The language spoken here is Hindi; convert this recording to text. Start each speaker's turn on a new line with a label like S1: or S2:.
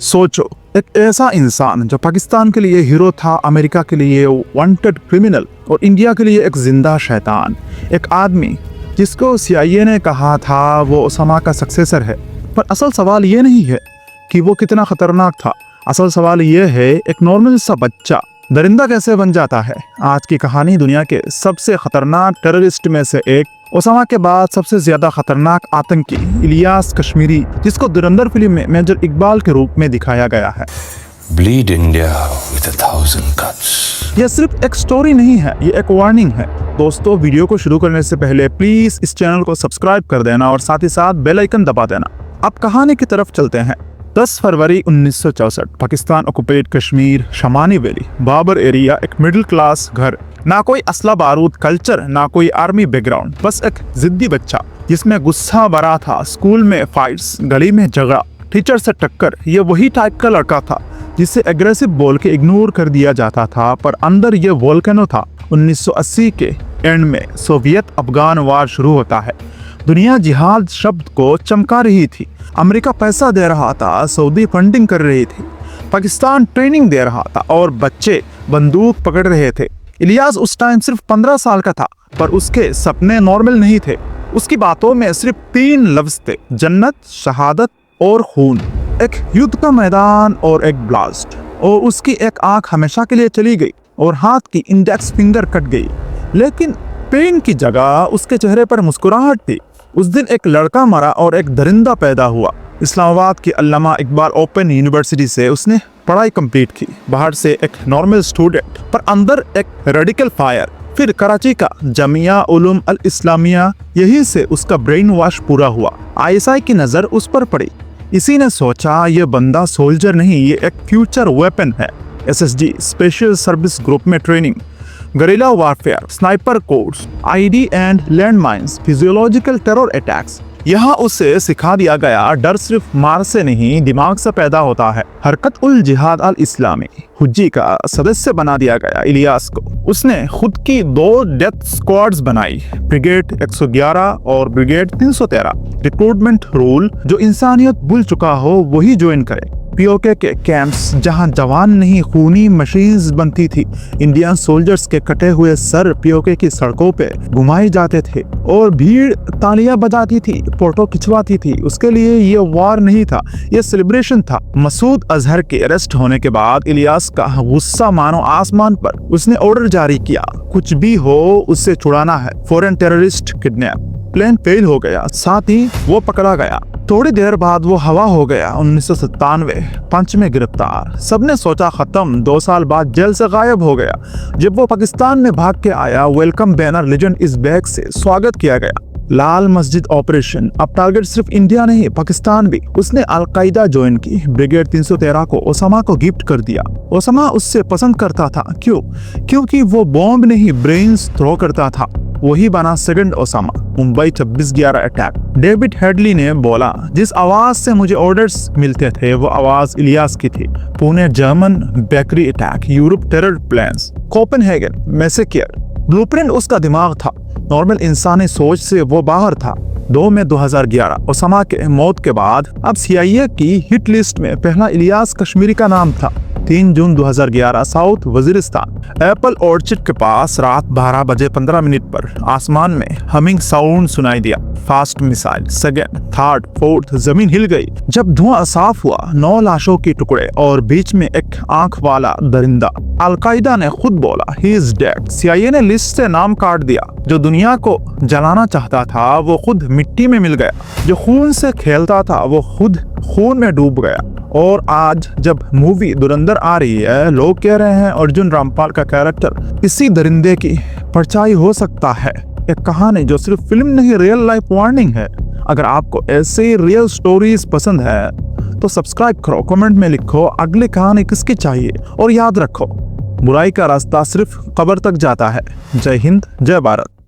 S1: सोचो, एक ऐसा इंसान जो पाकिस्तान के लिए हीरो था, अमेरिका के लिए वांटेड क्रिमिनल और इंडिया के लिए एक जिंदा शैतान। एक आदमी जिसको CIA ने कहा था वो ओसामा का सक्सेसर है। पर असल सवाल ये नहीं है कि वो कितना खतरनाक था। असल सवाल ये है एक नॉर्मल सा बच्चा दरिंदा कैसे बन जाता है। आज की कहानी दुनिया के सबसे खतरनाक टेररिस्ट में से एक, ओसामा के बाद सबसे ज्यादा खतरनाक आतंकी इलियास कश्मीरी, जिसको धुरंधर फिल्म में मेजर इकबाल के रूप में दिखाया गया है।
S2: Bleed India with 1,000 cuts.
S1: यह सिर्फ एक स्टोरी नहीं है, ये एक वार्निंग है। दोस्तों, वीडियो को शुरू करने से पहले प्लीज इस चैनल को सब्सक्राइब कर देना और साथ ही साथ बेल आइकन दबा देना। अब कहानी की तरफ चलते हैं। 10 फरवरी 1964 पाकिस्तान ऑक्युपेड कश्मीर, शमानी वैली, बाबर एरिया, एक मिडिल क्लास घर। ना कोई असला बारूद कल्चर, ना कोई आर्मी बैकग्राउंड, बस एक जिद्दी बच्चा जिसमें गुस्सा भरा था। स्कूल में फाइट्स, गली में झगड़ा, टीचर से टक्कर। ये वही टाइप का लड़का था जिसे एग्रेसिव बोल के इग्नोर कर दिया जाता था, पर अंदर ये वोल्केनो था। 1980 के एंड में सोवियत अफगान वार शुरू होता है। दुनिया जिहाद शब्द को चमका रही थी। अमेरिका पैसा दे रहा था, सऊदी फंडिंग कर रही थी, पाकिस्तान ट्रेनिंग दे रहा था और बच्चे बंदूक पकड़ रहे थे। इलियास उस टाइम सिर्फ 15 साल का था, पर उसके सपने नॉर्मल नहीं थे। उसकी बातों में सिर्फ 3 लफ्ज थे, जन्नत, शहादत और खून। एक युद्ध का मैदान और एक ब्लास्ट। और उसकी एक आंख हमेशा के लिए चली गई और हाथ की इंडेक्स फिंगर कट गई, लेकिन पेन की जगह उसके चेहरे पर मुस्कुराहट थी। उस दिन एक लड़का मरा और एक दरिंदा पैदा हुआ। इस्लामाबाद की अल्लामा इकबाल ओपन यूनिवर्सिटी से उसने पढ़ाई कंप्लीट की। बाहर से एक नॉर्मल स्टूडेंट, पर अंदर एक रेडिकल फायर। फिर कराची का जमिया उलूम अल इस्लामिया, यहीं से उसका ब्रेन वॉश पूरा हुआ। ISI की नज़र उस पर पड़ी। इसी ने सोचा ये बंदा सोल्जर नहीं, ये एक फ्यूचर वेपन है। SSG स्पेशल सर्विस ग्रुप में training, guerrilla warfare, sniper codes, ID and land mines, physiological terror attacks. यहाँ उसे सिखा दिया गया डर सिर्फ मार से नहीं, दिमाग से पैदा होता है। हरकत उल जिहाद अल इस्लामी हुज्जी का सदस्य बना दिया गया इलियास को। उसने खुद की 2 डेथ स्क्वाड्स बनाई, ब्रिगेड 111 और ब्रिगेड 313। रिक्रूटमेंट रूल, जो इंसानियत भूल चुका हो वही ज्वाइन करे। POK के कैंप्स, जहां जवान नहीं खूनी मशीन्स बनती थी। इंडियन सोल्जर्स के कटे हुए सर POK की सड़कों पे घुमाए जाते थे और भीड़ तालियां बजाती थी, फोटो खिंचवाती थी। उसके लिए ये वार नहीं था, ये सेलिब्रेशन था। मसूद अजहर के अरेस्ट होने के बाद इलियास का गुस्सा मानो आसमान पर। उसने ऑर्डर जारी किया, कुछ भी हो उससे छुड़ाना है। Foreign terrorist kidnap. Plane fail हो गया, साथ ही वो पकड़ा गया। थोड़ी देर बाद वो हवा हो गया। 1997 पंच में गिरफ्तार। सबने सोचा खत्म, 2 साल बाद जेल से गायब हो गया। जब वो पाकिस्तान में भाग के आया, welcome banner legend is back से स्वागत किया गया। लाल मस्जिद ऑपरेशन, अब टारगेट सिर्फ इंडिया नहीं, पाकिस्तान भी। उसने अलकायदा ज्वाइन की। ब्रिगेड 313 को ओसामा को गिफ्ट कर दिया। ओसामा उससे पसंद करता था। क्यों? क्योंकि वो बॉम्ब नहीं ब्रेन्स थ्रो करता था। वही बना second Osama. Mumbai 26/11 attack. David Headley ने बोला, जिस आवाज से मुझे ऑर्डर्स मिलते थे वो आवाज इलियास की थी। Pune German bakery attack, Europe terror plans, Copenhagen massacre. Blueprint उसका दिमाग था, नॉर्मल इंसानी सोच से वो बाहर था। 2 मई 2011 ओसामा के मौत के बाद अब CIA की हिट लिस्ट में पहला इलियास कश्मीरी का नाम था। 3 जून 2011 साउथ वजीरिस्तान, एप्पल ऑर्चिड के पास रात 12 बजे 15 मिनट पर आसमान में हमिंग साउंड सुनाई दिया। Fast missile, second, third, fourth, जमीन हिल गई। जब धुआं साफ हुआ, 9 लाशों के टुकड़े और बीच में एक आंख वाला दरिंदा। अलकायदा ने खुद बोला, ही इज डेड। CIA ने लिस्ट से नाम काट दिया। जो दुनिया को जलाना चाहता था वो खुद मिट्टी में मिल गया। जो खून से खेलता था वो खुद खून में डूब गया। और आज जब मूवी धुरंधर आ रही है, लोग कह रहे हैं अर्जुन रामपाल का कैरेक्टर इसी दरिंदे की परछाई हो सकता है। एक कहानी जो सिर्फ फिल्म नहीं, रियल लाइफ वार्निंग है। अगर आपको ऐसे रियल स्टोरीज पसंद है तो सब्सक्राइब करो, कमेंट में लिखो अगली कहानी किसकी चाहिए। और याद रखो, बुराई का रास्ता सिर्फ कब्र तक जाता है। जय हिंद, जय भारत।